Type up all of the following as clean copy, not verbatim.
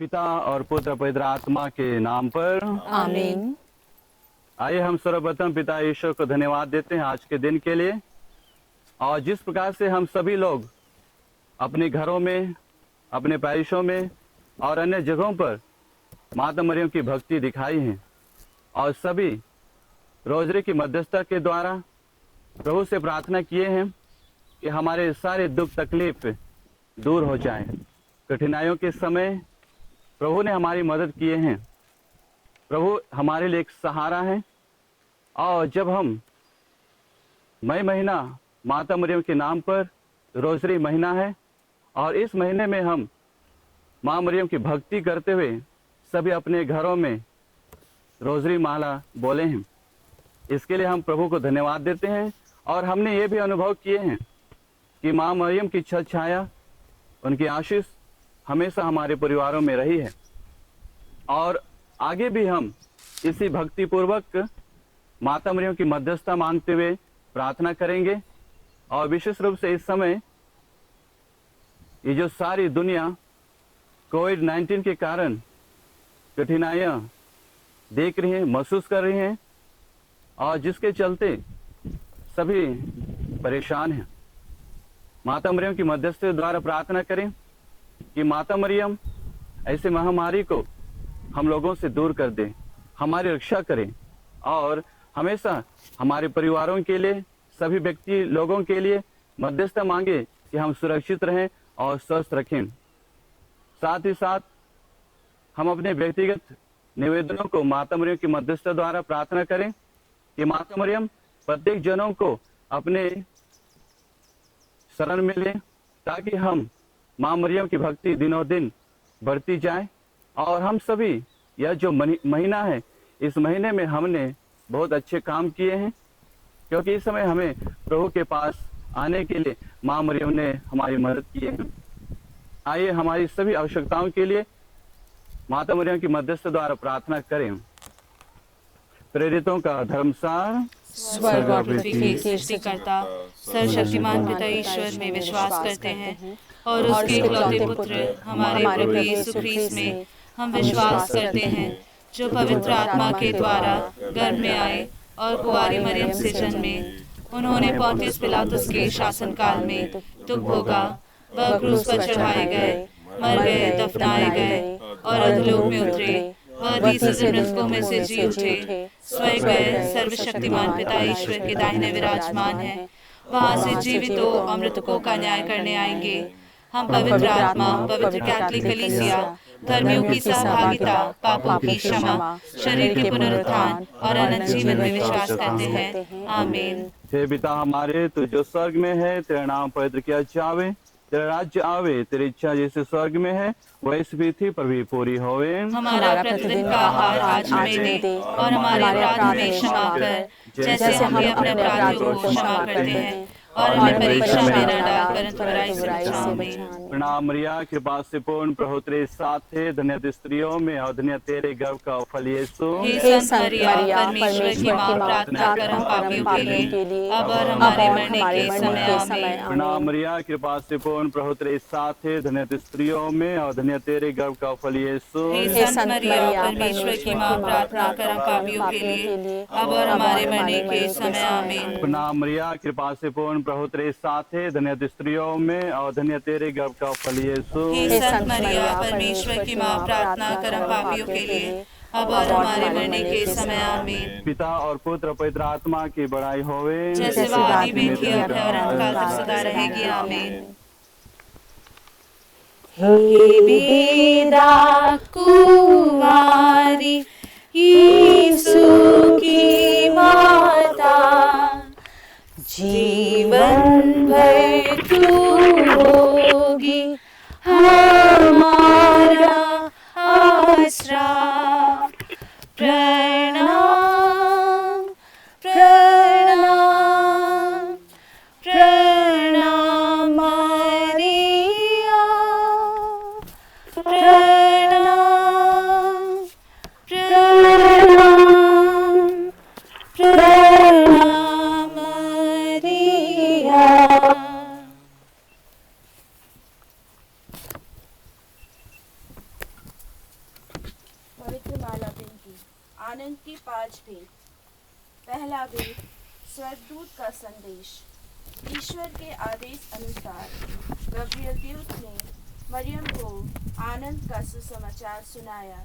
पिता और पुत्र पवित्र आत्मा के नाम पर आमीन। आइए हम सर्वप्रथम पिता ईश्वर को धन्यवाद देते हैं आज के दिन के लिए। और जिस प्रकार से हम सभी लोग अपने घरों में, अपने पैरिशों में और अन्य जगहों पर माता मरियम की भक्ति दिखाई है और सभी रोजरी की मध्यस्थता के द्वारा प्रभु से प्रार्थना किए हैं कि हमारे सारे दुख तकलीफ दूर हो जाएं। कठिनाइयों के समय प्रभु ने हमारी मदद किए हैं। प्रभु हमारे लिए एक सहारा है। और जब हम मई महीना माता मरियम के नाम पर रोजरी महीना है और इस महीने में हम माँ मरियम की भक्ति करते हुए सभी अपने घरों में रोजरी माला बोले हैं। इसके लिए हम प्रभु को धन्यवाद देते हैं। और हमने ये भी अनुभव किए हैं कि माँ मरियम की छत्र छाया, उनकी आशीष हमेशा हमारे परिवारों में रही है। और आगे भी हम इसी भक्ति पूर्वक माता मरियम की मध्यस्थता मांगते हुए प्रार्थना करेंगे। और विशेष रूप से इस समय ये जो सारी दुनिया कोविड-19 के कारण कठिनाइयां देख रही हैं, महसूस कर रही हैं और जिसके चलते सभी परेशान हैं। माता मरियम की मध्यस्थता द्वारा प्रार्थना करें कि माता मरियम ऐसे महामारी को हम लोगों से दूर कर दे, हमारी रक्षा करें और हमेशा हमारे परिवारों के लिए, सभी व्यक्ति लोगों के लिए मध्यस्थता मांगे कि हम सुरक्षित रहें और स्वस्थ रखें। साथ ही साथ हम अपने व्यक्तिगत निवेदनों को माता मरियम की मध्यस्थता द्वारा प्रार्थना करें कि माता मरियम प्रत्येक जनों को अपने शरण में लें ताकि हम माँ मरियम की भक्ति दिनों दिन बढ़ती जाए। और हम सभी यह जो महीना है, इस महीने में हमने बहुत अच्छे काम किए हैं क्योंकि इस समय हमें प्रभु के पास आने के लिए माँ मरियम ने हमारी मदद की है। आइए हमारी सभी आवश्यकताओं के लिए माता मरियम की मध्यस्थता द्वारा प्रार्थना करें। प्रेरितों का धर्मसार, स्वर्ग और पृथ्वी के सृष्टिकर्ता सर्वशक्तिमान पिता ईश्वर में विश्वास करते हैं और उसके इकलौते पुत्र हमारे प्रभु यीशु ख्रीस्त में हम विश्वास करते हैं, जो पवित्र आत्मा के द्वारा गर्भ में आए और कुंवारी मरियम से जन्मे। उन्होंने पौंतियुस पिलातुस के शासनकाल में दुख भोगा, वह क्रूस पर चढ़ाए गए, मर गए, दफनाए गए और अधोलोक में उतरे। वह तीसरे दिन मृतकों में से जी उठे, स्वर्ग गए, सर्वशक्तिमान पिता ईश्वर के दाहिने विराजमान है। वहां से जीवितों और मृतकों का न्याय करने आएंगे। हम पवित्र आत्मा, पवित्र कैथोलिक कलीसिया, धर्मियों की सहभागिता, पापों की क्षमा, शरीर के पुनरुत्थान और अनंत जीवन में विश्वास करते हैं। आमीन। हे पिता हमारे, तू जो स्वर्ग में है, तेरा नाम पवित्र किया जावे, तेरा राज्य आवे, तेरी इच्छा जैसे स्वर्ग में है वैसे पृथ्वी पर भी पूरी होवे। हमारा प्रतिदिन का आहार आज हमें दे और हमारे अपराध हमें क्षमा कर, जैसे हम भी अपने अपराधियों को क्षमा करते हैं, और हमें परीक्षा में न डाल परंतु बुराई से बचा। प्रणाम मरिया, कृपा से पूर्ण, प्रभु तेरे साथ है, धन्य स्त्रियों में और धन्य तेरे गर्भ का फल यीशु। हे संत मरिया, परमेश्वर की माँ, प्रार्थना कर हम पापियों के लिए अब और हमारे मरने के समय। आमीन। प्रणाम मरिया, कृपा से पूर्ण, प्रभु तेरे साथ है, धन्य स्त्रियों में और धन्य तेरे गर्भ का फल यीशु। हे संत मरिया, परमेश्वर की माँ, प्रार्थना कर हम पापियों के लिए अब और हमारे मरने के समय। आमीन। प्रणाम मरिया, कृपा से पूर्ण, प्रभु तेरे साथ है, धन्य स्त्रियों में और धन्य तेरे गर्भ का फल यीशु। हे संत मरिया, परमेश्वर की माँ, प्रार्थना कर हम पापियों के लिए अब और हमारे मरने के समय। आमीन। पिता और पुत्र पवित्र आत्मा की बड़ाई होवे, जैसे वह आदि में थी, अब है और अनंतकाल तक सदा रहेगी। आमीन। हे बेदा कुंवारी यीशु की माता, जीवन भर तू होगी हमारा आसरा। प्रणाम प्रणाम प्रणाम मरिया, प्रणाम प्रणाम प्रणाम मरिया। आनंद की 5 भेद। पहला भेद, स्वर्गदूत का संदेश। ईश्वर के आदेश अनुसार गब्रियल दूत ने मरियम को आनंद का सुसमाचार सुनाया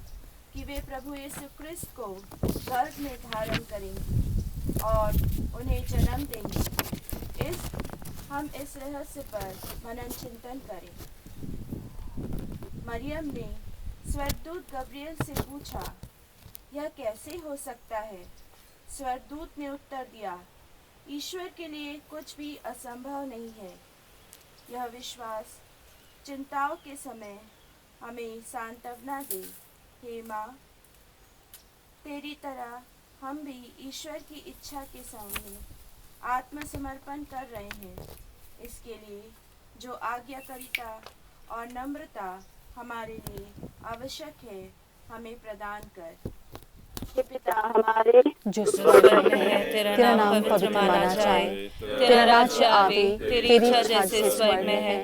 कि वे प्रभु यीशु क्रिस्त को गर्भ में धारण करेंगी और उन्हें जन्म देंगी। हम इस रहस्य पर मनन चिंतन करें। मरियम ने स्वर्गदूत गब्रियल से पूछा, यह कैसे हो सकता है? स्वर्गदूत ने उत्तर दिया, ईश्वर के लिए कुछ भी असंभव नहीं है। यह विश्वास चिंताओं के समय हमें सांत्वना दे। हे माँ, तेरी तरह हम भी ईश्वर की इच्छा के सामने आत्मसमर्पण कर रहे हैं। इसके लिए जो आज्ञाकारिता और नम्रता हमारे लिए आवश्यक है, हमें प्रदान कर। हे पिता हमारे जो स्वर्ग में है, तेरा नाम पवित्र माना जाए। तेरा राज्य आवे, तेरी इच्छा जैसे स्वर्ग में है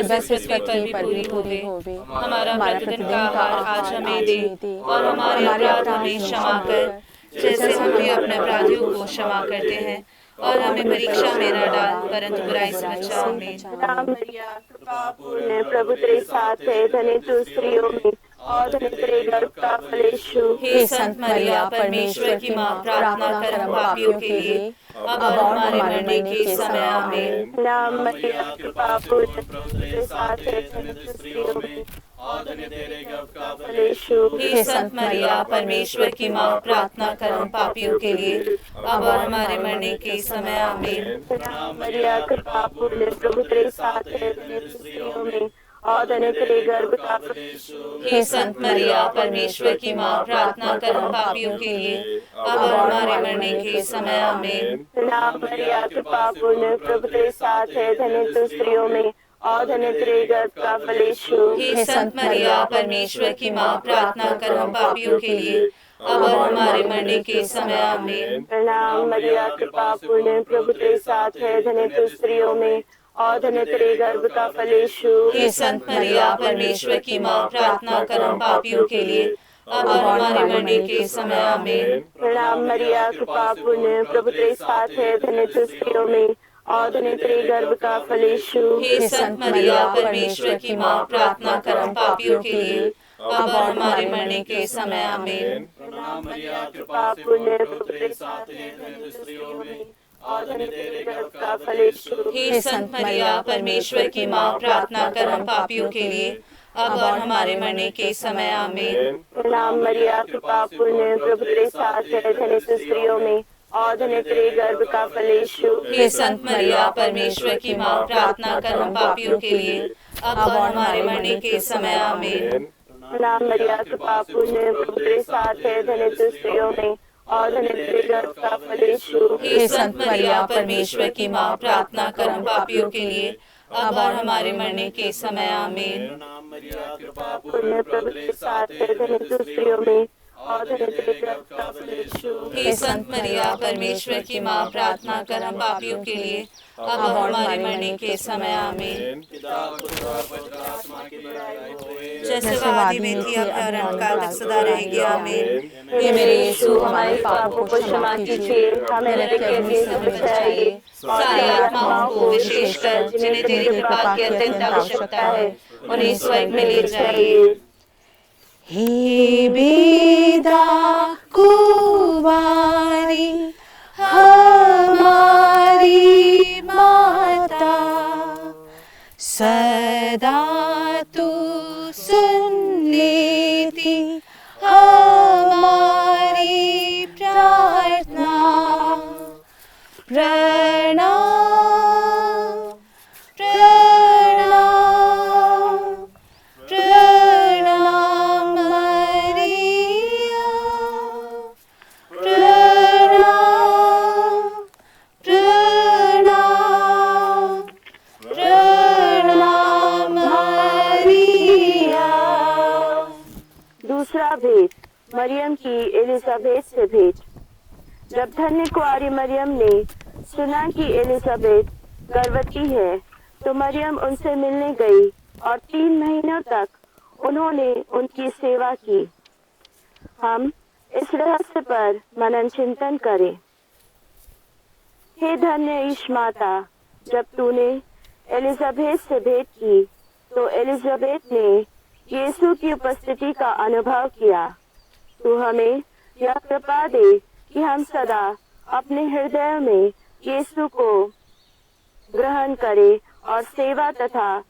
वैसे पृथ्वी पर भी पूरी होवे। हमारा प्रतिदिन का आहार आज हमें दे और हमारे अपराध हमें क्षमा कर, जैसे हम भी अपने अपराधियों को क्षमा करते हैं, और हमें परीक्षा में न डाल, परंतु बुराई से बचा। आमीन। नाम मरिया, कृपा पूर्ण, प्रभु तेरे साथ है, धन्य तू स्त्रियों में और धन्य तेरे गर्भ का फल यीशु। हे संत मरिया, परमेश्वर की माँ, प्रार्थना कर हम पापियों के लिए अब और हमारे मरने के समय। आमीन। नाम मरिया, कृपा पूर्ण, प्रभु तेरे साथ है, धन्य तू स्त्रियों में और धन्य तेरे गर्भ का फल यीशु। हे संत मरिया, परमेश्वर की माँ, प्रार्थना कर हम पापियों के लिए अब और हमारे मरने के समय। आमीन। नाम मरिया, कृपा पूर्ण, प्रभु तेरे साथ है, धन्य तू स्त्रियों में और धन्य तेरे गर्भ का फल यीशु। हे संत मरिया, परमेश्वर की माँ, प्रार्थना कर हम पापियों के लिए अब और हमारे मरने के समय। आमीन। नाम मरिया, कृपा पूर्ण, प्रभु तेरे साथ है, धन्य तू स्त्रियों में और धन्य तेरे गर्भ का फल यीशु। हे संत मरिया, परमेश्वर की माँ, प्रार्थना कर हम पापियों के लिए अब और हमारे मरने के समय। आमीन। नाम मरिया, कृपा पूर्ण, प्रभु तेरे साथ है, धन्य तू स्त्रियों में और धन्य तेरे गर्भ का फल यीशु। हे संत मरिया, परमेश्वर की माँ, प्रार्थना कर हम पापियों के लिए अब और हमारे मरने के समय। आमीन। नाम मरिया, कृपा पूर्ण, प्रभु तेरे साथ है, धन्य तू स्त्रियों में और धन्य तेरे गर्भ का फल यीशु। हे संत मरिया, परमेश्वर की माँ, प्रार्थना कर हम पापियों के लिए अब और हमारे मरने के समय। आमीन। नाम मरिया, कृपा पूर्ण, प्रभु तेरे साथ है, धन्य तू स्त्रियों में और धन्य तेरे गर्भ का फल यीशु। हे संत मरिया, परमेश्वर की माँ, प्रार्थना कर हम पापियों के लिए अब और हमारे मरने के समय। आमीन। नाम मरिया, कृपा पूर्ण, प्रभु तेरे साथ है, धन्य तू स्त्रियों में और धन्य तेरे गर्भ का फल यीशु। हे संत मरिया, परमेश्वर की माँ, प्रार्थना कर हम पापियों के लिए अब और हमारे मरने के समय। आमीन। नाम मरिया, कृपा पूर्ण, प्रभु तेरे साथ है, धन्य तू स्त्रियों में और धन्य तेरे गर्भ का फल यीशु। हे संत मरिया, परमेश्वर की माँ, प्रार्थना कर हम पापियों के लिए अब और हमारे मरने के समय। आमीन। नाम मरिया, कृपा पूर्ण, प्रभु तेरे साथ है, धन्य तू स्त्रियों में और धन्य तेरे गर्भ का फल यीशु। हे संत मरिया, परमेश्वर की माँ, प्रार्थना कर हम पापियों के लिए अब और हमारे मरने के समय। आमीन। जैसे वह आदि में थी, अब और अनंतकाल तक सदा रहेगी। आमीन। हे मेरे यीशु, हमारे पापों को क्षमा कीजिए, हमें नरक के अग्नि से बचाइए, सारी आत्माओं को, विशेषकर जिन्हें तेरी कृपा की अत्यंत आवश्यकता है, उन्हें स्वर्ग में ले जाइए। हे बेदा कुंवारी हमारी माता, सदा तू सुन लेती हमारी प्रार्थना। प्रणाम प्रणाम प्रणाम मरिया, प्रणाम प्रणाम प्रणाम मरिया। दूसरा भेद, मरियम की एलिजाबेथ से भेंट। जब धन्य कुंवारी मरियम ने सुना कि एलिजाबेथ गर्भवती है, तो मरियम उनसे मिलने गई और 3 महीनों तक उन्होंने उनकी सेवा की। हम इस रहस्य पर मनन चिंतन करें। हे धन्य ईश माता, जब तूने एलिजाबेथ से भेंट की तो एलिजाबेथ ने यीशु की उपस्थिति का अनुभव किया। तू हमें यह कृपा दे कि हम सदा अपने हृदय में यीशु को ग्रहण करें और सेवा तथा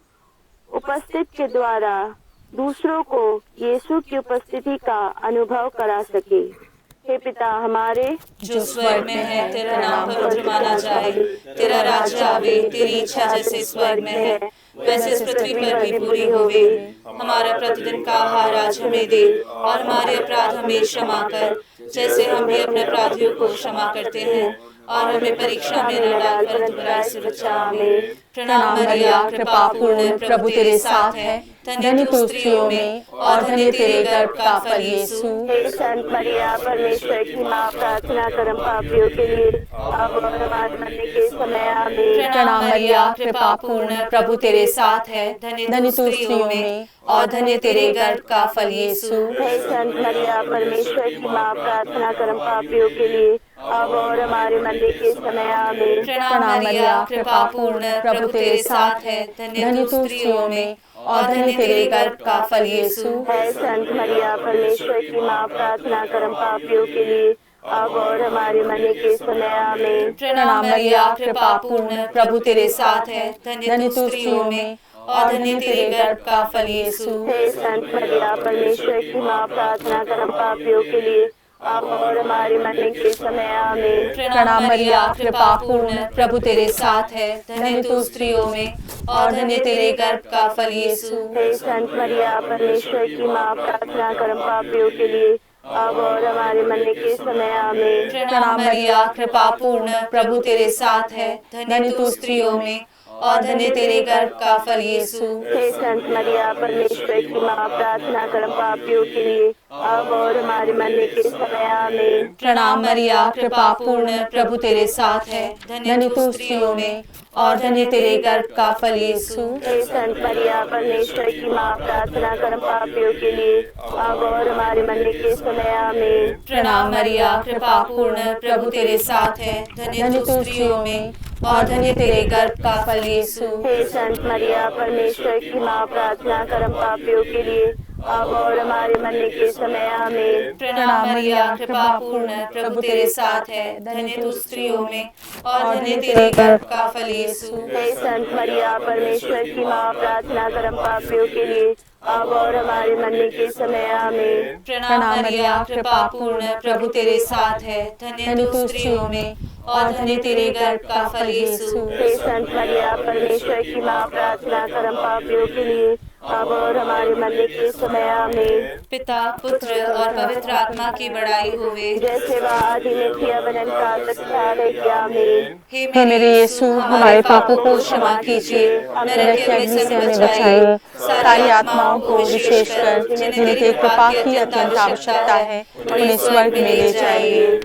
उपस्थित के द्वारा दूसरों को यीशु की उपस्थिति का अनुभव करा सके। हे पिता हमारे जो स्वर्ग में है, तेरा नाम पवित्र माना जाए, तेरा राज्य आवे, तेरी इच्छा जैसे स्वर्ग में है वैसे इस पृथ्वी पर भी पूरी होवे। हमारा प्रतिदिन का आहार आज हमें दे और हमारे अपराध हमें क्षमा कर, जैसे हम भी अपने अपराधियों को क्षमा करते हैं, और हमें परीक्षा में न डाल परंतु बुराई से बचा। आमीन। प्रणाम मरिया, कृपा पूर्ण, प्रभु तेरे साथ है, धन्य तू स्त्रियों में और धन्य तेरे गर्भ का फल यीशु। हे संत मरिया, परमेश्वर की माँ, प्रार्थना करम पापियों के लिए अब और हमारे मरने के समय। आमीन। प्रणाम मरिया, कृपा पूर्ण, प्रभु तेरे साथ है, धन्य तू स्त्रियों में और धन्य तेरे गर्भ का फल यीशु। हे संत मरिया, परमेश्वर की माँ, प्रार्थना करम पापियों के लिए अब और हमारे मरने के समय। आमीन। प्रणाम मरिया, कृपा पूर्ण, प्रभु तेरे साथ है, धन्य तू स्त्रियों में और धन्य तेरे गर्भ का फल यीशु। हे संत मरिया, परमेश्वर की माँ, प्रार्थना करम पापियों के लिए अब और हमारे मरने के समय। आमीन। प्रणाम मरिया, कृपा पूर्ण, प्रभु तेरे साथ है, धन्य तू स्त्रियों में और धन्य तेरे गर्भ का फल यीशु। हे संत मरिया, परमेश्वर की माँ, प्रार्थना करम पापियों के लिए अब और हमारे मरने के समय। आमीन। प्रणाम मरिया, कृपा पूर्ण, प्रभु तेरे साथ है, धन्य तू स्त्रियों में और धन्य तेरे गर्भ का फल यीशु। हे संत मरिया, परमेश्वर की माँ, प्रार्थना करम पापियों के लिए अब और हमारे मरने के समय। आमीन। प्रणाम मरिया, कृपा पूर्ण, प्रभु तेरे साथ है, धन्य तू स्त्रियों में और धन्य तेरे गर्भ का फल यीशु। हे संत मरिया, परमेश्वर की माँ, प्रार्थना करम पापियों के लिए अब और हमारे मरने के समय। आमीन। प्रणाम मरिया, कृपा पूर्ण, प्रभु तेरे साथ है, धन्य तू स्त्रियों में और धन्य तेरे गर्भ का फल यीशु। हे संत मरिया, परमेश्वर की माँ, प्रार्थना करम पापियों के लिए अब और हमारे मरने के समय। आमीन। प्रणाम मरिया, कृपा पूर्ण, प्रभु तेरे साथ है, धन्य तू स्त्रियों में और धन्य तेरे गर्भ का फल यीशु। हे संत मरिया, परमेश्वर की माँ, प्रार्थना करम पापियों के लिए अब और हमारे मरने के समय। आमीन। प्रणाम मरिया, कृपा पूर्ण, प्रभु तेरे साथ है, धन्य तू स्त्रियों में और धन्य तेरे गर्भ का फल यीशु। हे संत मरिया, परमेश्वर की माँ, प्रार्थना करम पापियों के लिए अब और हमारे मरने के समय। आमीन। प्रणाम मरिया, कृपा पूर्ण, प्रभु तेरे साथ है, धन्य तू स्त्रियों में और धन्य तेरे गर्भ का फल यीशु। हे संत मरिया, परमेश्वर की माँ, प्रार्थना करम पापियों के लिए अब और हमारे मरने के समय। आमीन। पिता, पुत्र और पवित्र आत्मा की बड़ाई होवे, जैसे वह आदि में थी अब अनंत काल तक रहेगी। आमीन। हे मेरे यीशु, हमारे पापों को क्षमा कीजिए, नरक की अग्नि से हमें बचाइए, सारी आत्माओं को विशेषकर जिन्हें तेरी कृपा की अत्यंत आवश्यकता है उन्हें स्वर्ग में ले जाइए।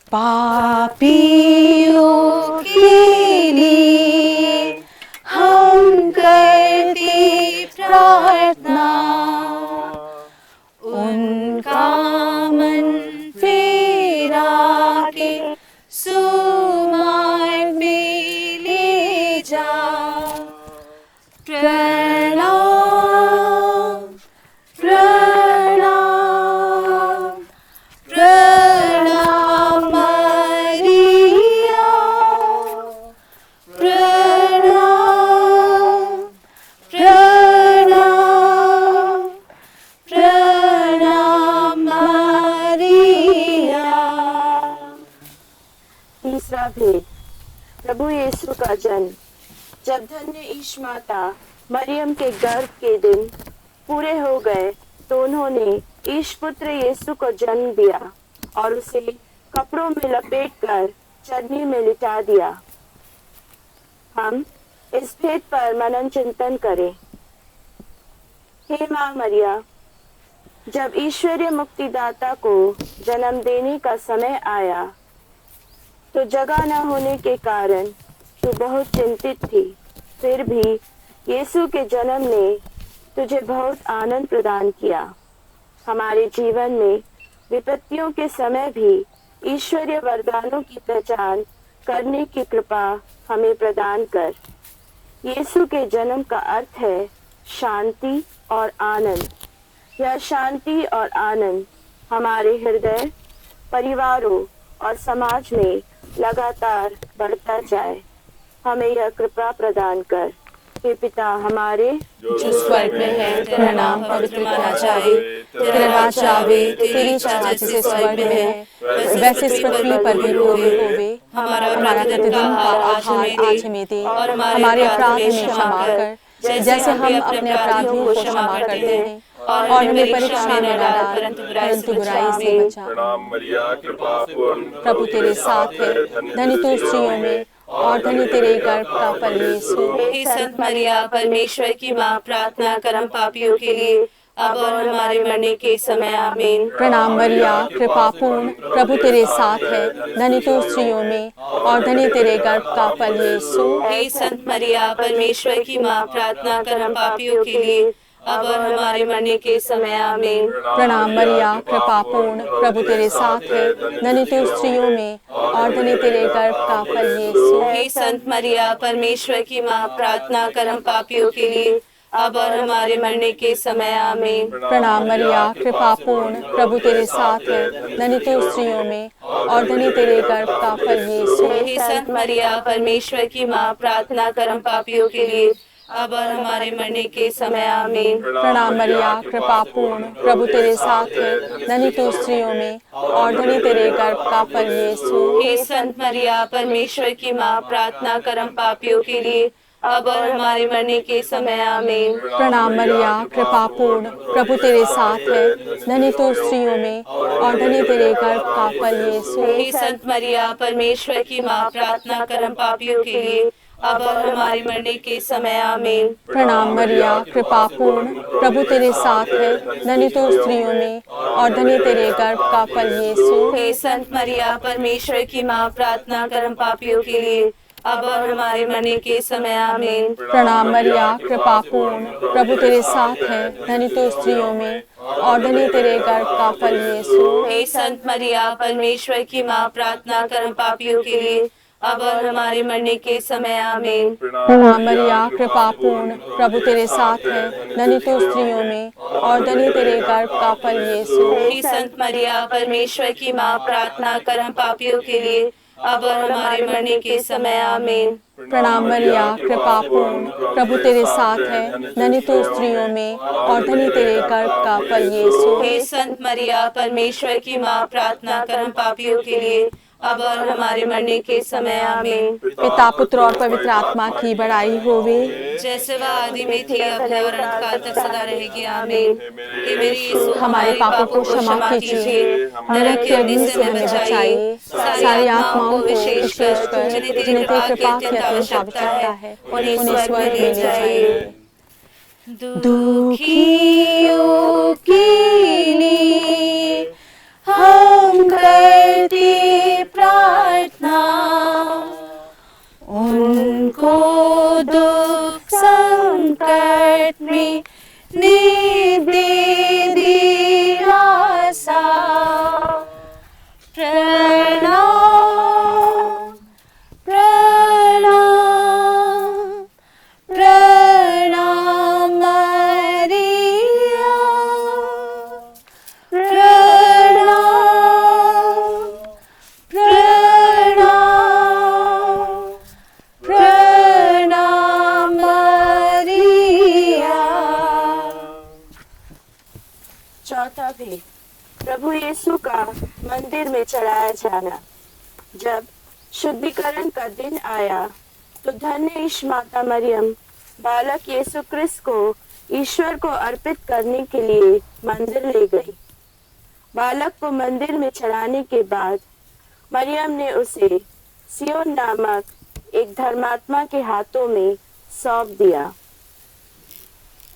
पापियों के लिए हम करते प्रार्थना, उनका मन फेरा के सुमार्ग में ले जा। प्रणाम प्रणाम प्रणाम मरिया, प्रणाम प्रणाम प्रणाम मरिया। तीसरा भेद, प्रभु यीशु का जन्म। जब धन्य ईश माता मरियम के गर्भ के दिन पूरे हो गए तो उन्होंने ईश पुत्र यीशु को जन्म दिया और उसे कपड़ों में लपेटकर चटनी में लिटा दिया। हम इस भेद पर मनन चिंतन करें। हे माँ मरिया, जब ईश्वरीय मुक्तिदाता को जन्म देने का समय आया तो जगह न होने के कारण तू बहुत चिंतित थी। फिर भी यीशु के जन्म ने तुझे बहुत आनंद प्रदान किया। हमारे जीवन में विपत्तियों के समय भी ईश्वरीय वरदानों की पहचान करने की कृपा हमें प्रदान कर। यीशु के जन्म का अर्थ है शांति और आनंद। यह शांति और आनंद हमारे हृदय, परिवारों और समाज में लगातार बढ़ता जाए। हमें यह कृपा प्रदान कर। हे पिता हमारे जो स्वर्ग में है, तेरा नाम पवित्र माना जाए, तेरा राज्य आवे, तेरी इच्छा जैसे स्वर्ग में है वैसे इस पृथ्वी पर भी होवे। हमारा प्रतिदिन का आहार आज हमें दे, और हमारे अपराध हमें क्षमा कर जैसे हम अपने अपराधियों को क्षमा करते हैं, और हमें परीक्षा में न डाल परंतु बुराई से बचा। प्रणाम मरिया, कृपा पूर्ण, प्रभु तेरे साथ है, धनी तू स्त्रियों में और धनी तेरे गर्भ का फल यीशु। हे संत मरिया, परमेश्वर की माँ, प्रार्थना कर हम पापियों के लिए, अब और हमारे मरने के समय। आमीन। प्रणाम मरिया, कृपा पूर्ण, प्रभु तेरे साथ है, धनी तू स्त्रियों में और धनी तेरे गर्भ का फल यीशु। हे संत मरिया, परमेश्वर की माँ, प्रार्थना कर हम पापियों के लिए, अब और हमारे मरने के समय। आमीन। प्रणाम मरिया, कृपा पूर्ण, प्रभु तेरे साथ है, धनी तू स्त्रियों में और धनी तेरे गर्भ का फल यीशु। हे संत मरिया, परमेश्वर की माँ, प्रार्थना कर हम पापियों के लिए, अब और हमारे मरने के समय। आमीन। प्रणाम मरिया, कृपा पूर्ण, प्रभु तेरे साथ है, धनी तू स्त्रियों में और धनी तेरे गर्भ का फल यीशु। हे संत मरिया, परमेश्वर की माँ, प्रार्थना कर हम पापियों के लिए, अब और हमारे मरने के समय। आमीन। प्रणाम मरिया, कृपा पूर्ण, प्रभु तेरे साथ है, धनी तू स्त्रियों में और धनी तेरे गर्भ का फल यीशु। हे संत मरिया, परमेश्वर की माँ, प्रार्थना कर हम पापियों के लिए, अब और हमारे मरने के समय। आमीन। प्रणाम मरिया, कृपा पूर्ण, प्रभु तेरे साथ है, धनी तू स्त्रियों में और धनी तेरे गर्भ का फल यीशु। हे संत मरिया, परमेश्वर की माँ, प्रार्थना कर हम पापियों के लिए, अब और हमारे मरने के समय। आमीन। प्रणाम मरिया, कृपा पूर्ण, प्रभु तेरे साथ है, धनी तू स्त्रियों में और धनी तेरे गर्भ का फल यीशु। हे संत मरिया, परमेश्वर की माँ, प्रार्थना कर हम पापियों के लिए, अब और हमारे मरने के समय। आमीन। प्रणाम मरिया, कृपा पूर्ण, प्रभु तेरे साथ है, धनी तू स्त्रियों में और धनी तेरे गर्भ का फल यीशु। हे संत मरिया, परमेश्वर की माँ, प्रार्थना कर हम पापियों के लिए, अब और हमारे मरने के समय। आमीन। प्रणाम मरिया, कृपा पूर्ण, प्रभु तेरे साथ है, धनी तू स्त्रियों में और धनी तेरे गर्भ का फल यीशु। हे संत मरिया, परमेश्वर की माँ, प्रार्थना कर हम पापियों के लिए, अब और हमारे मरने के समय। आमीन। प्रणाम मरिया, कृपा पूर्ण, प्रभु तेरे साथ है, धनी तू स्त्रियों में और धनी तेरे गर्भ का फल यीशु। हे संत मरिया, परमेश्वर की माँ, प्रार्थना कर हम पापियों के लिए, अब और हमारे मरने के समय। आमीन। पिता, पुत्र और पवित्र आत्मा की बड़ाई होवे। जैसे वह आदि में थी, अब है और अनंत काल तक सदा रहेगी। आमीन। हे मेरे यीशु, हमारे पापों को क्षमा कीजिए, नरक की अग्नि से हमें बचाइए, सारी आत्माओं को विशेषकर जिन्हें तेरी कृपा की अत्यंत आवश्यकता है उन्हें स्वर्ग में ले जाइए। दुखियों के लिए हम करते प्रार्थना, उनको दुख संकट में दे दिलासा। प्रणाम प्रणाम प्रणाम मरिया, प्रणाम प्रणाम मरिया। चौथा भेद, प्रभु यीशु का मंदिर में चढ़ाया जाना। जब शुद्धिकरण का दिन आया तो धन्य ईश माता मरियम बालक यीशु क्रिस्त को ईश्वर को अर्पित करने के लिए मंदिर ले गई। बालक को मंदिर में चढ़ाने के बाद मरियम ने उसे सियोन नामक एक धर्मात्मा के हाथों में सौंप दिया।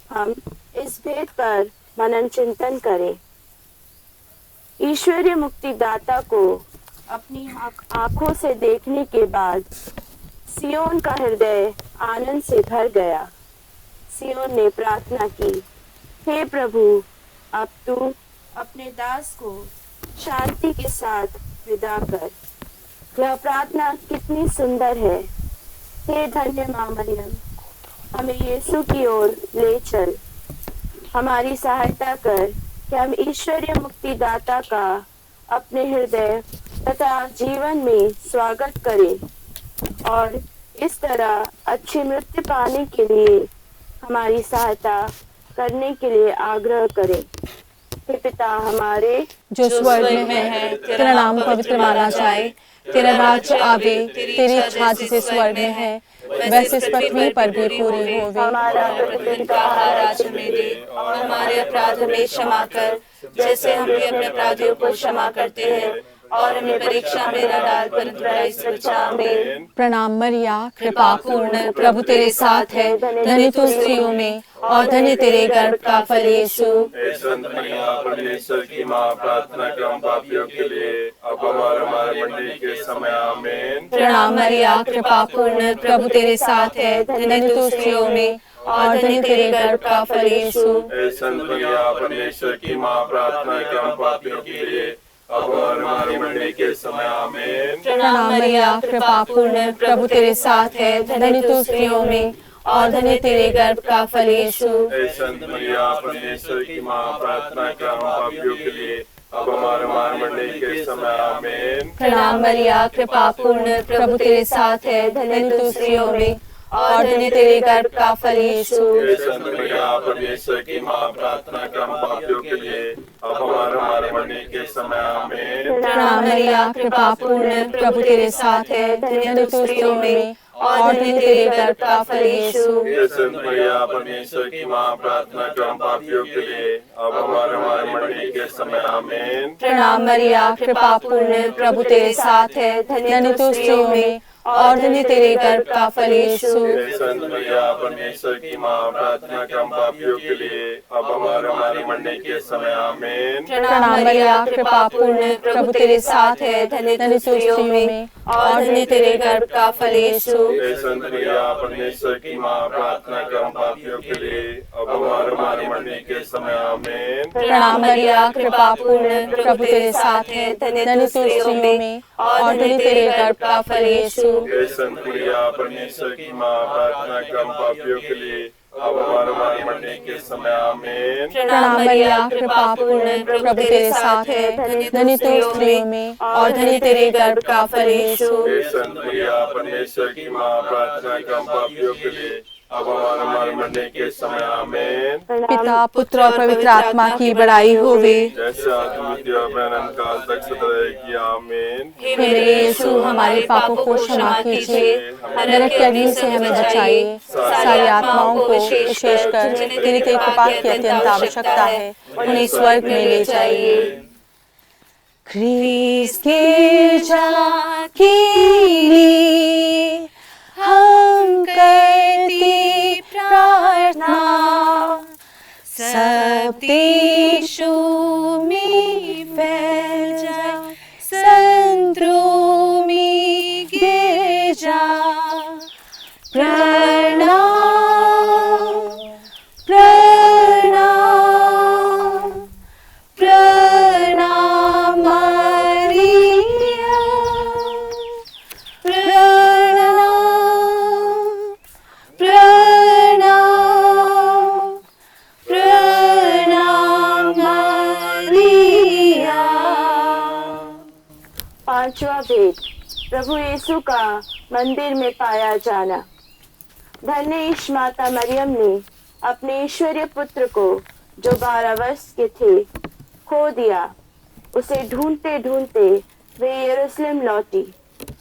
हम इस भेद पर मनन चिंतन करें। ईश्वरीय मुक्तिदाता को अपनी आंखों से देखने के बाद सियोन का हृदय आनंद से भर गया। सियोन ने प्रार्थना की, हे प्रभु, अब तू अपने दास को शांति के साथ विदा कर। यह प्रार्थना कितनी सुंदर है। हे धन्य माँ मरियम, हमें यीशु की ओर ले चल। हमारी सहायता कर कि हम ईश्वरीय मुक्तिदाता का अपने हृदय तथा जीवन में स्वागत करें और इस तरह अच्छी मृत्यु पाने के लिए हमारी सहायता करने के लिए आग्रह करें। हे पिता हमारे जो स्वर्ग में है, तेरा नाम पवित्र माना जाए, तेरा राज्य आवे, तेरी इच्छा जैसे स्वर्ग में है वैसे इस पृथ्वी पर भी पूरी होवे। हमारा प्रतिदिन का आहार आज हमें दे और हमारे अपराध हमें क्षमा कर जैसे हम भी अपने अपराधियों को क्षमा करते हैं और हमें परीक्षा में न डाल परंतु बुराई से बचा। आमीन। प्रणाम मरिया, कृपा पूर्ण, प्रभु तेरे साथ है, धन्य तू स्त्रियों में और धन्य तेरे गर्भ का फल यीशु। हे संत मरियम, परमेश्वर की माँ, प्रार्थना कर हम पापियों के लिए अब और हमारे मरने के समय। आमीन। प्रणाम मरिया, कृपा पूर्ण, प्रभु तेरे साथ है, धन्य तू स्त्रियों में और धन्य तेरे गर्भ का फल यीशु। हे संत मरियम, परमेश्वर की माँ, प्रार्थना कर हम पापियों के लिए अब और हमारे मरने के समय। आमीन। प्रणाम मरिया, कृपा पूर्ण, प्रभु तेरे साथ है, धन्य तू स्त्रियों में और धन्य तेरे गर्भ का फल यीशु। हे संत मरियम, परमेश्वर की माँ, प्रार्थना कर हम पापियों के लिए अब हमारे मरने के समय। आमीन। प्रणाम मरिया, कृपा पूर्ण, प्रभु तेरे साथ है, धन्य तू स्त्रियों में और धन्य तेरे गर्भ का फल यीशु। हे संत मरियम, परमेश्वर की माँ, प्रार्थना कर हम पापियों के लिए अब हमारे मरने के समय। आमीन। प्रणाम मरिया, कृपा पूर्ण, प्रभु तेरे साथ है, धन्य तू स्त्रियों में और धन्य तेरे गर्भ का फल यीशु। हे संत मरियम, परमेश्वर की माँ, प्रार्थना कर हम पापियों के लिए अब हमारे मरने के समय। आमीन। प्रणाम मरिया, कृपा पूर्ण, प्रभु तेरे साथ है, धन्य तू स्त्रियों में और धन्य तेरे गर्भ का फल यीशु। हे संत मरियम, परमेश्वर की माँ, प्रार्थना कर हम पापियों के लिए अब हमारे मरने के समय। आमीन। प्रणाम मरिया, कृपा पूर्ण, प्रभु तेरे साथ है, धन्य तू स्त्रियों में और धन्य तेरे गर्भ का फल यीशु। हे संत मरियम, परमेश्वर की माँ, प्रार्थना कर हम पापियों के लिए अब हमारे मरने के समय। आमीन। प्रणाम मरिया, कृपा पूर्ण, प्रभु तेरे साथ है, धन्य तू स्त्रियों में और धन्य तेरे गर्भ का फल यीशु। हे संत मरियम, परमेश्वर की माँ, प्रार्थना कर हम पापियों के लिए अब हमारे मरने के समय। आमीन। प्रणाम मरिया, कृपा पूर्ण, प्रभु तेरे साथ है, धन्य तू स्त्रियों में और धन्य तेरे गर्भ का फल यीशु। हे संत मरियम, परमेश्वर की माँ, प्रार्थना कर हम पापियों के लिए अब हमारे मरने के समय। आमीन। पिता, पुत्र और पवित्र आत्मा की बड़ाई होवे। जैसे आदि और अनंत काल तक सदा रहेगी। आमीन। हे मेरे यीशु, हमारे पापों को क्षमा कीजिए, नरक की अग्नि से हमें बचाइए, सारी आत्माओं को विशेषकर जिन्हें तेरी कृपा की अत्यंत आवश्यकता है उन्हें स्वर्ग में ले जाइए। ख्रीस्त के जाके लिए हम करते प्रार्थना, सब देशों में फैल जाए, संतों में गिर जा। प्रणाम प्रणाम प्रणाम मरिया, प्रणाम प्रणाम प्रणाम मरिया। पांचवा भेद, प्रभु यीशु का मंदिर में पाया जाना। धन्य ईश माता मरियम ने अपने ईश्वरीय पुत्र को जो 12 वर्ष के थे खो दिया। उसे ढूंढते ढूंढते वे यरूशलेम लौटी।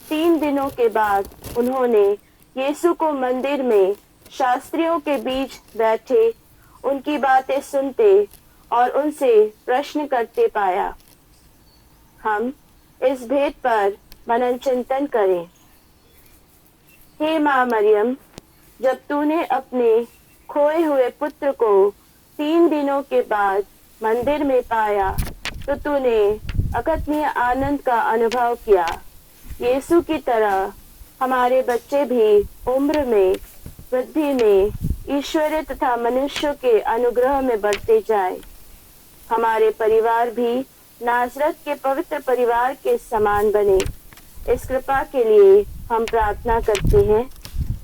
3 दिनों के बाद उन्होंने यीशु को मंदिर में शास्त्रियों के बीच बैठे उनकी बातें सुनते और उनसे प्रश्न करते पाया। हम इस भेद पर मनन चिंतन करें। हे माँ मरियम, जब तूने अपने खोए हुए पुत्र को 3 दिनों के बाद मंदिर में पाया तो तूने अकथनीय आनंद का अनुभव किया। यीशु की तरह हमारे बच्चे भी उम्र में, वृद्धि में, ईश्वरीय तथा मनुष्यों के अनुग्रह में बढ़ते जाए। हमारे परिवार भी नाजरत के पवित्र परिवार के समान बने। इस कृपा के लिए हम प्रार्थना करते हैं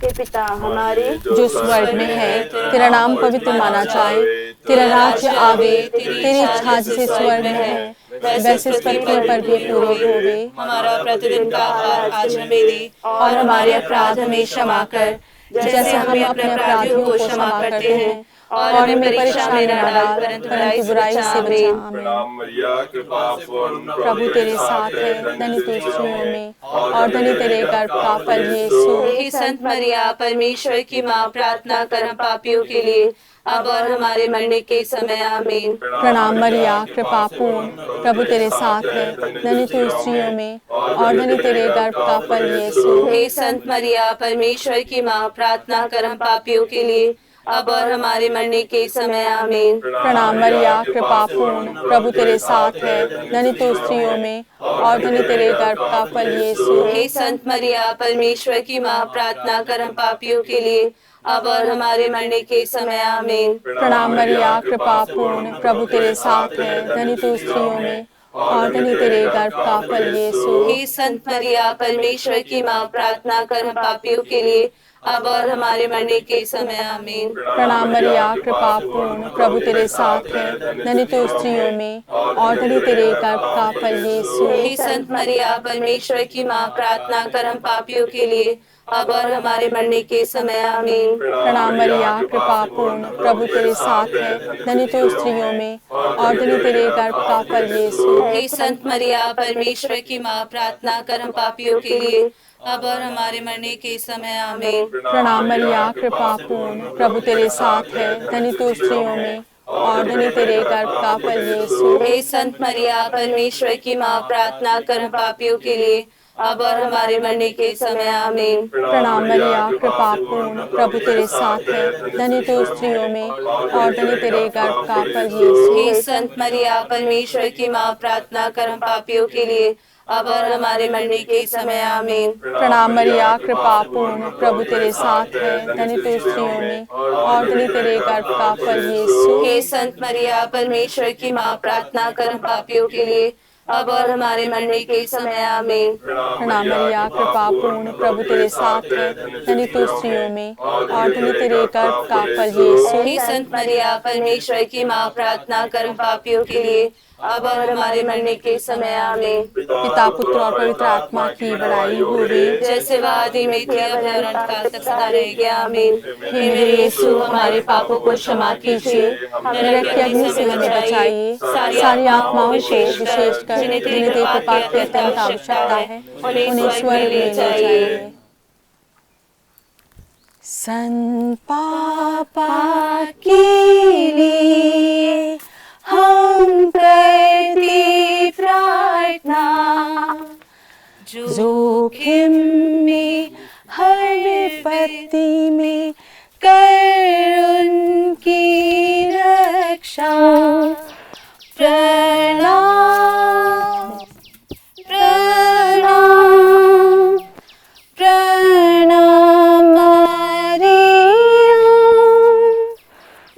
कि पिता हमारे जो स्वर्ग में है, तेरा नाम पवित्र माना जाए, तेरा राज्य आवे, तेरी इच्छा जैसे स्वर्ग में है वैसे इस पृथ्वी पर भी पूरी होवे। हमारा प्रतिदिन का आहार आज हमें दे, और हमारे अपराध हमें क्षमा कर, जैसे हम अपने अपराधियों को क्षमा करते हैं, और हमें परीक्षा में न डाल, परंतु बुराई से बचा। आमीन। प्रणाम मरिया, कृपा पूर्ण प्रभु तेरे साथ है, धन्य तू स्त्रियों में, और धन्य तेरे गर्भ का फल यीशु। हे संत मरिया, परमेश्वर की माँ, प्रार्थना कर हम पापियों के लिए, अब और हमारे मरने के समय। आमीन। प्रणाम मरिया, कृपा पूर्ण, प्रभु तेरे साथ है, धन्य तू स्त्रियों में, और धन्य तेरे गर्भ का फल यीशु। हे संत मरिया, परमेश्वर की माँ, प्रार्थना कर हम पापियों के लिए, अब और हमारे मरने के समय। आमीन। प्रणाम मरिया, कृपा पूर्ण, प्रभु तेरे साथ है, धन्य तू स्त्रियों में, और धन्य तेरे गर्भ का फल यीशु। हे संत मरिया, परमेश्वर की माँ, प्रार्थना कर हम पापियों के लिए, अब और हमारे मरने के समय। आमीन। प्रणाम मरिया, कृपा पूर्ण, प्रभु तेरे साथ है, धन्य तू स्त्रियों में, और धन्य तेरे गर्भ का फल यीशु। हे संत मरिया, परमेश्वर की माँ, प्रार्थना कर हम पापियों के लिए, अब और हमारे मरने के समय। आमीन। प्रणाम मरिया, कृपा पूर्ण, प्रभु तेरे साथ है, धन्य तू स्त्रियों में, और धन्य तेरे गर्भ का फल यीशु। हे संत मरिया, परमेश्वर की माँ, प्रार्थना कर हम पापियों के लिए, अब और हमारे मरने के समय। आमीन। प्रणाम मरिया, कृपा पूर्ण, प्रभु तेरे साथ है, धन्य तू स्त्रियों में, और धन्य तेरे गर्भ का फल यीशु। हे संत मरिया, परमेश्वर की माँ, प्रार्थना कर हम पापियों के लिए, अब और हमारे मरने के समय। आमीन। प्रणाम मरिया, कृपा पूर्ण, प्रभु तेरे साथ है, धन्य तू स्त्रियों में, और धन्य तेरे गर्भ का फल यीशु। हे संत मरिया, परमेश्वर की माँ, प्रार्थना कर हम पापियों के लिए, अब और हमारे मरने के समय। आमीन। प्रणाम मरिया, कृपा पूर्ण, प्रभु तेरे साथ है, धन्य तू स्त्रियों में, और धन्य तेरे गर्भ का फल यीशु। हे संत मरिया, परमेश्वर की माँ, प्रार्थना कर हम पापियों के लिए, अब और हमारे मरने के समय। आमीन। प्रणाम मरिया, कृपा पूर्ण, प्रभु तेरे साथ है, धन्य तू स्त्रियों में, और धन्य तेरे गर्भ का फल यीशु। हे संत मरिया, परमेश्वर की माँ, प्रार्थना कर हम पापियों के लिए, अब और हमारे मरने के समय। आमीन। प्रणाम मरिया, कृपा पूर्ण, प्रभु तेरे साथ है, धन्य तू स्त्रियों में, और धन्य तेरे गर्भ का फल यीशु। हे संत मरिया, परमेश्वर की माँ, प्रार्थना कर हम पापियों के लिए, अब और हमारे मरने के समय। आमीन। पिता, पुत्र और पवित्र आत्मा की बड़ाई होवे। जैसे वह आदि में थी, अब है और अनंत काल तक सदा रहेगा। आमीन। हे मेरे यीशु, हमारे पापों को क्षमा कीजिए, नरक की अग्नि से हमें बचाइए, सारी आत्माओं को विशेषकर जिन्हें तेरी कृपा की अत्यंत आवश्यकता है, उन्हें स्वर्ग में ले जाइए। सन पापा के लिए हम करते प्रार्थना, जोखिम में हर विपत्ति में कर उनकी रक्षा। प्रणाम प्रणाम प्रणाम मरिया,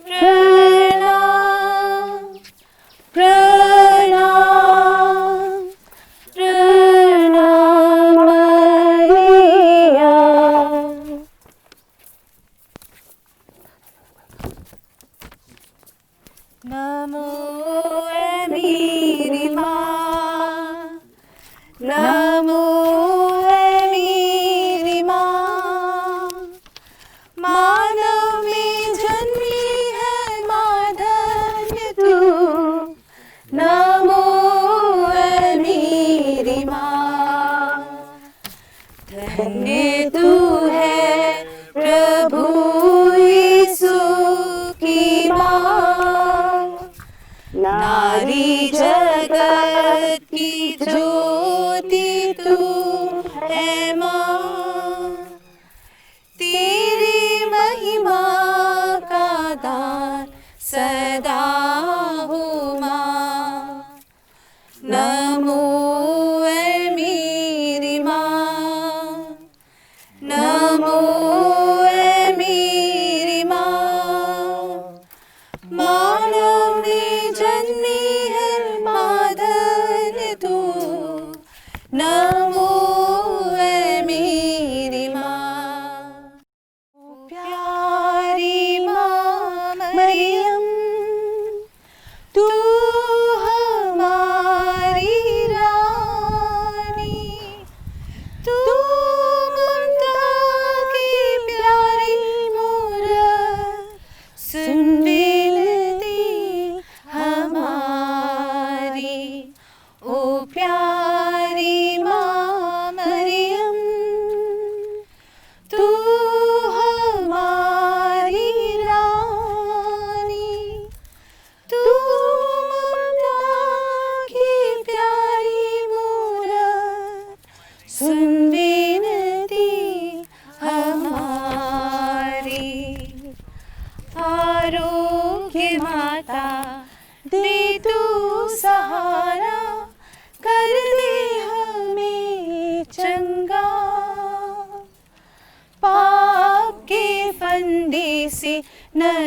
प्रणाम प्रणाम प्रणाम मरिया। नमो ऐ मेरी माँ, नमो ऐ मेरी माँ, मानव में जन्मी है माँ धन्य तू। नमो ऐ मेरी माँ, धन्य तू है प्रभु यीशु की माँ। नारी जगत की ज्योति तू है माँ, तेरी महिमा का दान सदा हो माँ। नमो ऐ मेरी माँ, नमो ऐ मेरी माँ, मानव में जन्मी है माँ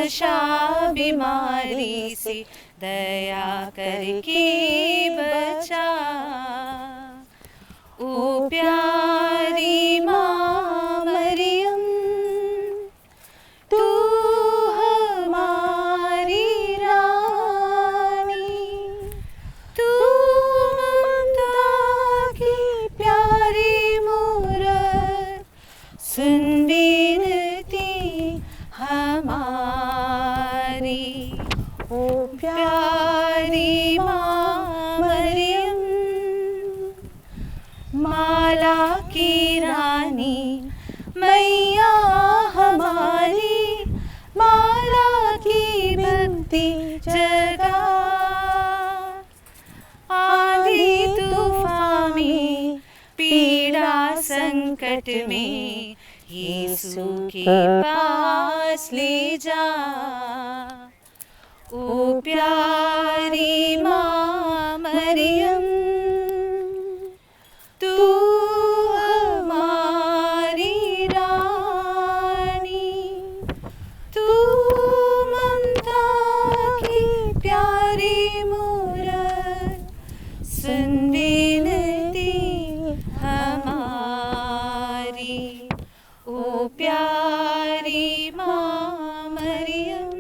नशा बीमारी से दया करके बचा। ओ प्यारी माँ मरियम, तू हमारी रानी, तू ममता की प्यारी मूरत, सुन विनती हमारी। ओ प्यारी माँ मरियम, माला की रानी, मैया हमारी, माला की भक्ति जगा। आंधी तूफान में, पीड़ा संकट में, यीशु के पास ले जा। ओ प्यारी माँ मरियम, तू हमारी रानी, तू ममता की प्यारी मूरत, सुन विनती हमारी। ओ प्यारी माँ मरियम।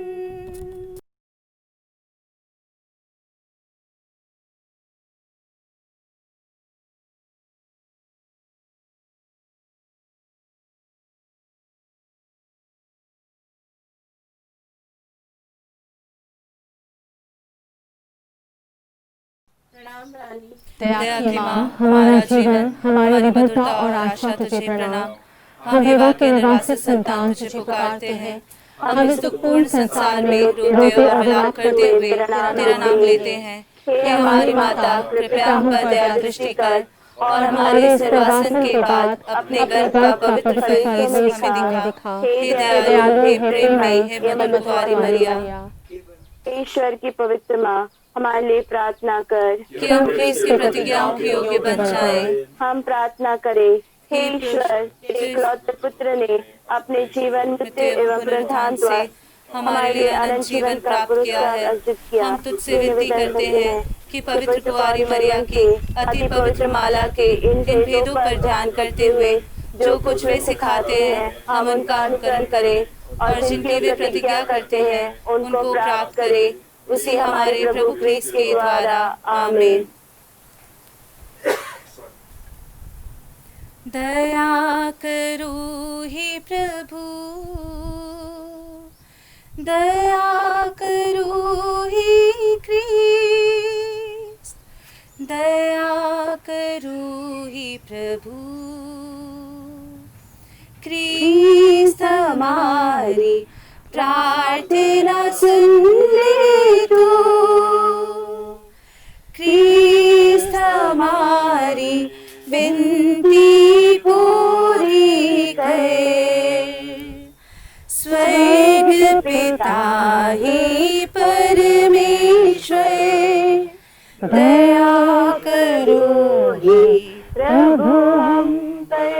प्रणाम रानी। दया की माँ, हमारा जीवन, हमारी विभुता और आशा तुझे प्रणाम। हम विवाह के निर्वासित संतान तुझे पुकारते हैं। हम इस दुखपूर्ण संसार में रोते और विलाप करते हुए तेरा नाम लेते हैं। हे हमारी माता, कृपया हम पर दया दृष्टि कर और हमारे इस निर्वासन के बाद अपने गर्भ का पवित्र फल यीशु हमें दिखा। हे दयालु, हे प्रेम में, हे मधुर कुंवारी मरिया, ईश्वर की पवित्र माँ, हमारे लिए प्रार्थना कर कि हम क्रिस्त की प्रतिज्ञाओं के योग्य बन जाएं। हम प्रार्थना करें। हे ईश्वर, तेरे इकलौते पुत्र ने अपने जीवन, मृत्यु एवं पुनरुत्थान द्वारा हमारे लिए अनंत जीवन प्राप्त किया है। हम तुझसे विनती करते हैं कि पवित्र कुंवारी मरिया की अति पवित्र माला के इन भेदों पर ध्यान करते हुए जो कुछ वे सिखाते हैं हम उनका अनुकरण करें और जिनकी वे प्रतिज्ञा करते हैं उनको प्राप्त करें, उसी हमारे प्रभु क्रिस्त के द्वारा। आमीन। दया करो हे प्रभु, दया करो हे क्रिस्त, दया करो हे प्रभु। क्रिस्त हमारी प्रार्थना सुन ले तू, क्रिस्त हमारी विनती पूरी कर। स्वर्ग पिता ही परमेश्वर, दया करो हे प्रभु हम पर।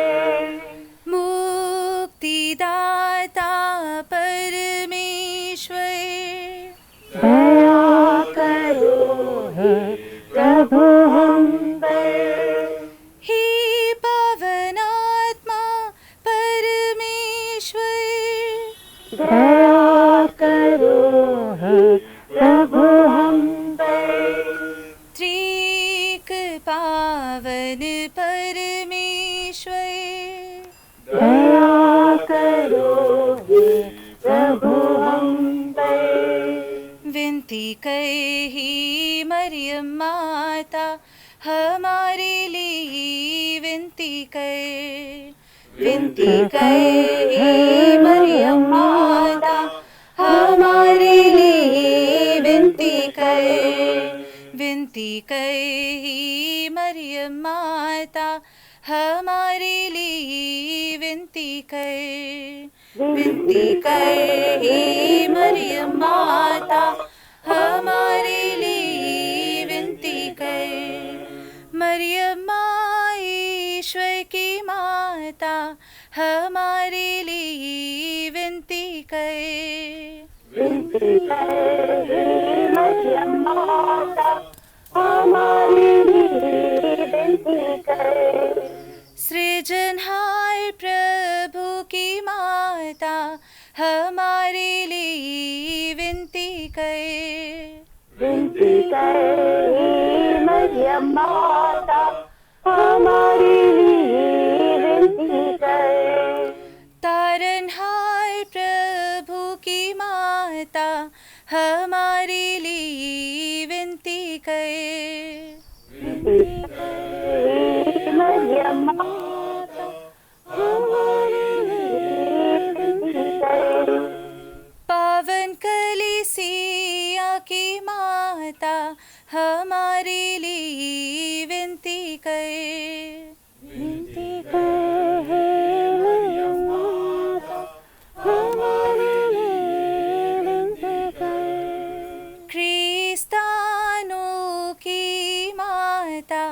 मुक्तिदाता परमेश्वर, दया करो हे प्रभु हम पर। हे पवनात्मा परमेश्वर, दया करो हे प्रभु हम पर। त्रिक पावन परमेश्वर, दया करो हे प्रभु हम पर। विनती कर ही मरियम माता, हमारे लिए विनती कर। विनती कर हे मरियम माता, हमारे लिए विनती कर। विनती कर ही मरियम माता, हमारे लिए विनती कर। विनती कर हे मरियम माता, हमारे लिए विनती कर। मरियम माँ ईश्वर की माता, हमारे लिए विनती कर। विनती कर हे मरियम माता, हमारे लिए विनती कर। सृजनहार प्रभु की माता, हमारे लिए विनती कर। विनती कर हे मरियम माता, हमारे लिए विनती कर। तारनहार प्रभु की माता, हमारे लिए विनती कर। विनती कर हे मरियम माता, हमारे लिए विनती कर। पावन कलीसिया की माता, हमारे लिए विनती कर। विनती कर हे मरियम माता, हमारे लिए विनती कर। क्रिस्तानों की माता,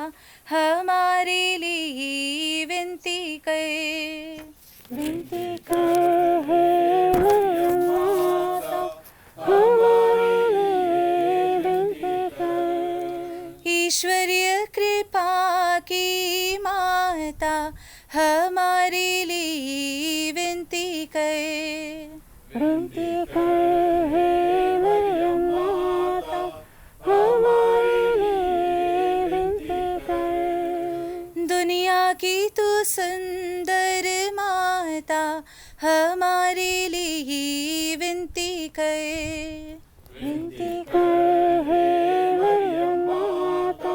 हमारे लिए विनती कर। विनती कर हे मरियम माता, हमारे लिए विनती कर। ईश्वरीय कृपा की माता, हमारे लिए विनती कर। विनती कर हे मरियम माता, हमारे लिए विनती कर। दुनिया की तू सुंदर माता, हमारे लिए विनती कर। विनती कर हे मरियम माता,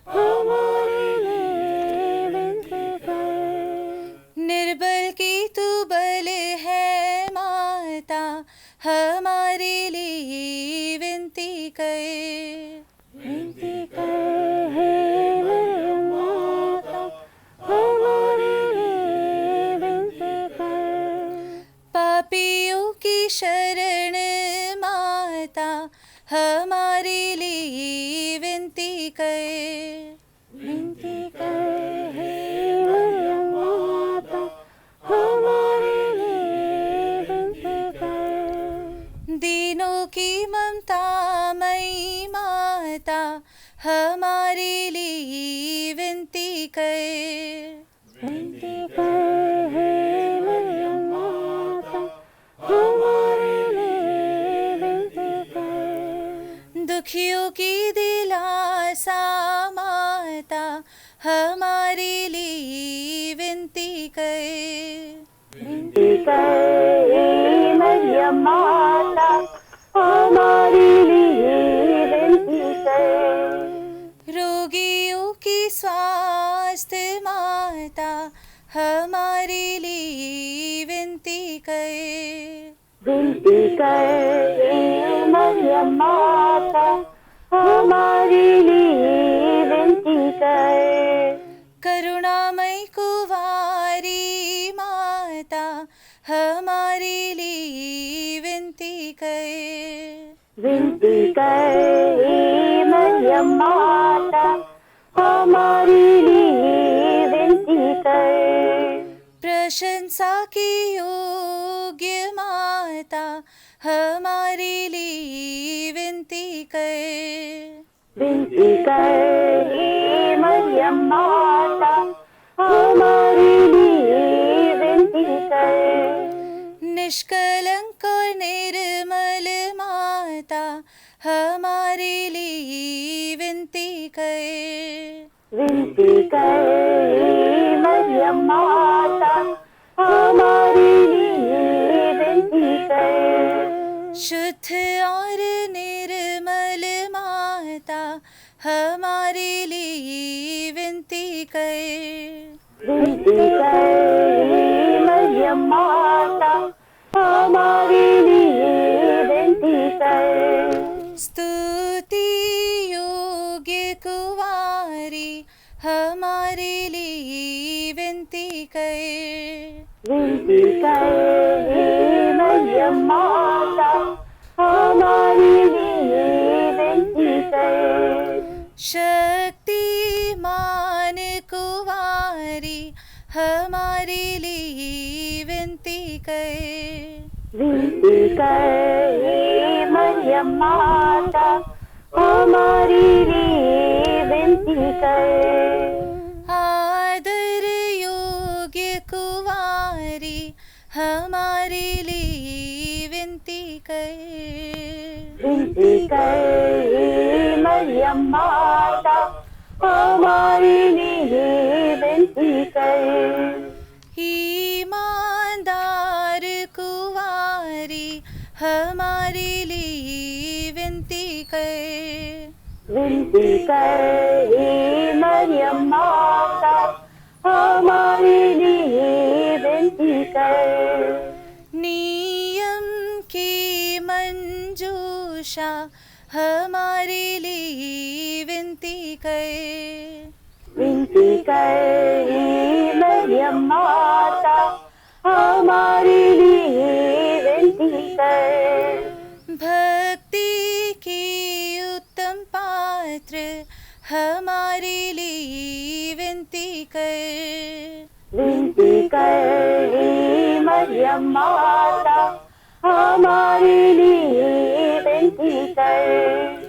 हमारे लिए विनती कर। निर्बल की तू बल है माता, हमारे लिए विनती कर। विनती कर हे मरियम माता, हमारे लिए विनती कर। पापियों की शरण माता, हमारे लिए विनती कर। विनती कर हे मरियम माता, हमारे लिए विनती कर। दीनों की ममतामयी माता, हमारे लिए विनती कर। विनती कर हे मरियम माता, हमारे लिए विनती कर। दुखियों की दिलासा माता, हमारे लिए विनती कर। विनती कर हे मरियम माता, हमारे लिए विनती कर। रोगियों की स्वास्थ्य माता, हमारे लिए विनती कर। विनती कर हे मरियम माता, हमारे लिए विनती कर। करुणामय कुंवारी माता, हमारे लिए विनती कर। विनती कर हे मरियम माता, हमारे लिए विनती कर। प्रशंसा की योग्य माता, हमारे लिए विनती कर। विनती कर हे मरियम माता, हमारे लिए विनती कर। निष्कलंक और निर्मल माता, हमारे लिए विनती कर। विनती कर हे मरियम माता, हमारे लिए विनती कर। शुद्ध और निर्मल माता, हमारे लिए विनती कर। विनती कर हे मरियम माता, हमारे लिए विनती कर। स्तुति योग्य कुंवारी, हमारे लिए विनती कर। विनती कर हे मरियम माता, हमारे लिए विनती कर। शक्तिमान कुंवारी, हमारे लिए विनती कर। विनती कर हे मरियम माता हमारे लिए विनती कर। आदर योग्य कुंवारी हमारे लिए विनती कर। विनती कर हे मरियम माता हमारे लिए विनती कर। ईमानदार कुंवारी हमारे लिए विनती कर। विनती कर हे मरियम माता हमारे लिए विनती कर। नियम की मंजूषा हमारे लिए विनती कर। विनती कर हे मरियम माता हमारे लिए विनती कर। भक्ति की उत्तम पात्र हमारे लिए विनती कर। विनती कर हे मरियम माता हमारे लिए विनती कर।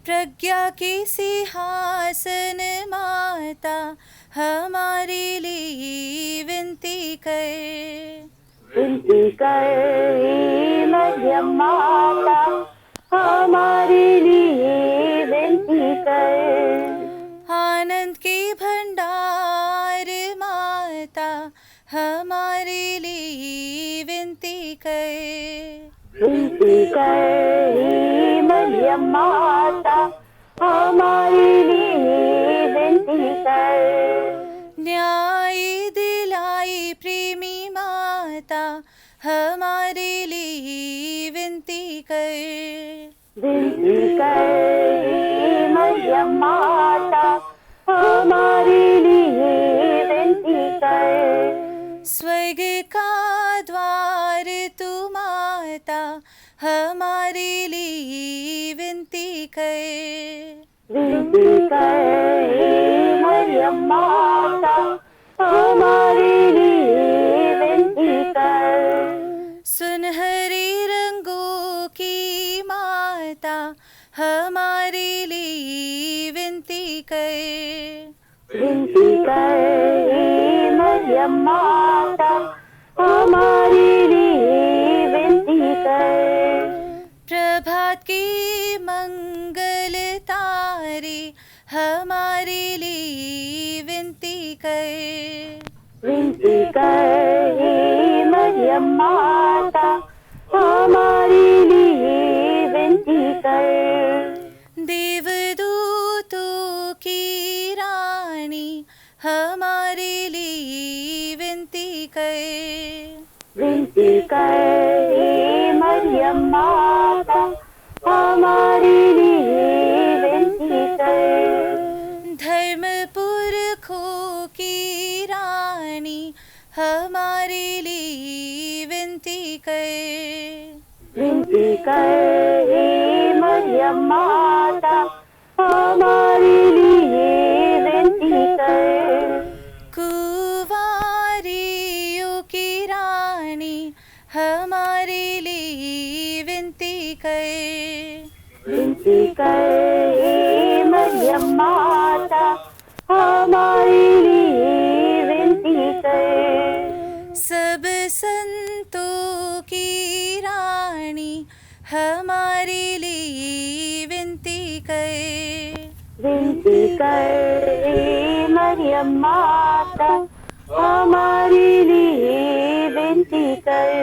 प्रज्ञा की सिंहासन माता हमारे लिए विनती कर। विनती कर हे मरियम माता हमारे लिए विनती कर। आनंद की भंडार माता हमारे लिए विनती कर। विनती कर हे मरियम माता हमारे लिए विनती कर। न्याय दिलाई प्रेमी माता हमारे लिए विनती कर। विनती कर हे मरियम माता हमारे लिए विनती कर। स्वर्ग का द्वार तू माता हमारे लिए विनती कर। विनती कर हे मरियम माता हमारे लिए विनती कर। सुनहरे रंगों की माता हमारे लिए विनती कर। विनती कर हे मरियम माता हमारे लिए विनती कर। प्रभात की मंगल तारे हमारे लिए विनती कर। विनती कर हे मरियम माता हमारे लिए विनती कर। देवदूतों की रानी हमारे लिए विनती कर। विनती कर हे मरियम माता हमारे लिए विनती कर। धर्म पुरखों की रानी हमारे लिए विनती कर। विनती कर हे मरियम माता हमारे लिए विनती कर। कुंवारियों की रानी हमारे लिए विनती कर। विनती कर हे मरियम माता हमारे लिए विनती कर। सब संतों की रानी हमारे लिए विनती कर। विनती कर हे मरियम माता हमारे लिए विनती कर।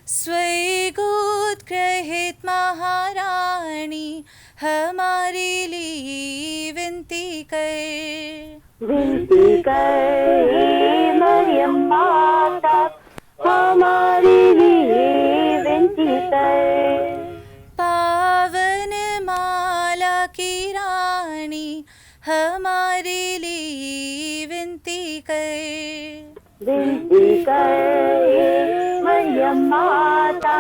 स्वर्गोत्ग्रहित महारानी हमारे लिए विनती कर। विनती कर हे मरियम माता हमारे लिए विनती कर। पावन माला की रानी हमारे लिए विनती कर। विनती कर हे मरियम माता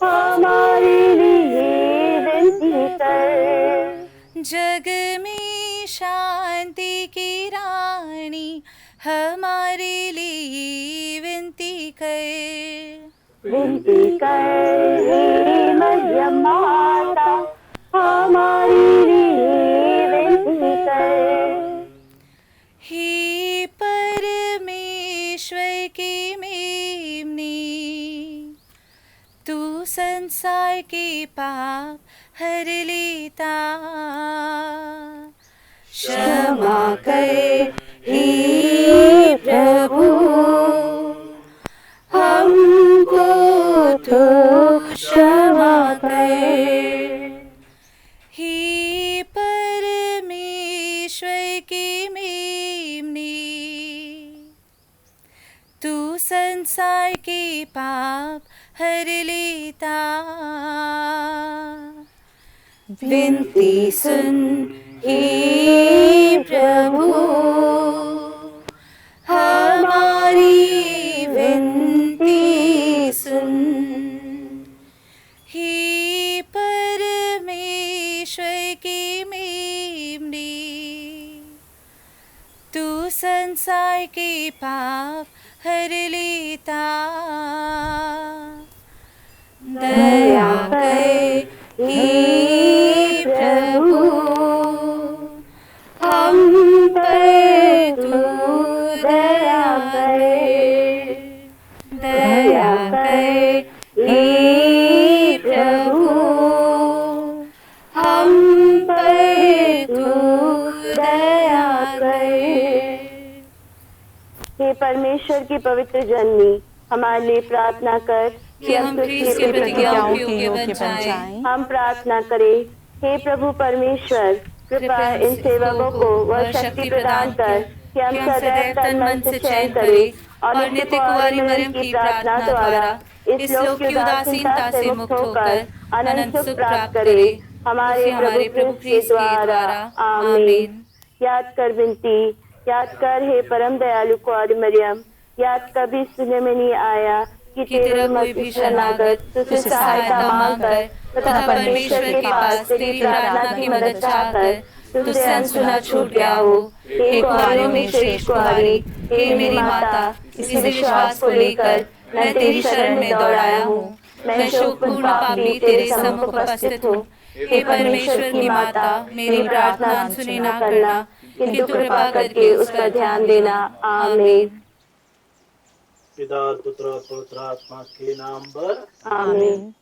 हमारे लिए विनती कर। जग में शांति की रानी हमारे लिए विनती कर। विनती कर हे मरियम माता, हमारे लिए विनती कर। हे परमेश्वर की मेमनी, तू संसार के पाप हर लेता, क्षमा कर हे प्रभु, हमको तो क्षमा कर। हे परमेश्वर की मेमनी, तू संसार के पाप हर लेता, विनती सुन हे प्रभु, हमारी विनती सुन। हे परमेश्वर की मेमनी, तू संसार के पाप हर लेता, दया कर हे प्रभु, हम पर तू दया कर। दया कर हे प्रभु, हम पर तू दया कर। हे परमेश्वर की पवित्र जननी, हमारे लिए प्रार्थना कर कि हम ख्रीस्त की प्रतिज्ञाओं के योग्य बन जाएं। हम प्रार्थना करें। हे प्रभु परमेश्वर, कृपा इन सेवकों को वह शक्ति प्रदान कर कि हम सदैव तन मन से चयन करें और नित्य कुंवारी मरियम की प्रार्थना द्वारा इस लोक की उदासीनता से मुक्त होकर अनंत सुख प्राप्त करें। हमारे प्रभु ख्रीस्त के द्वारा आमीन। याद कर विनती, याद कर हे परम दयालु कुंवारी मरियम, याद कभी सुनने में नहीं आया कि तेरा कोई भी शरणागत तुझसे सहायता मांगकर तथा परमेश्वर के पास तेरी प्रार्थना की मदद चाहकर तुझसे अनसुना छूट गया हो। हे कुंवारियों में श्रेष्ठ कुंवारी, हे मेरी माता, इसी विश्वास को लेकर मैं तेरी शरण में दौड़ाया हूँ। मैं शोकपूर्ण पापी तेरे सम्मुख उपस्थित हूँ। हे परमेश्वर की माता, मेरी प्रार्थना अनसुनी ना करना, किंतु कृपा करके उसका ध्यान देना। आमीन। पिता पुत्र पवित्र आत्मा के नाम पर आमीन।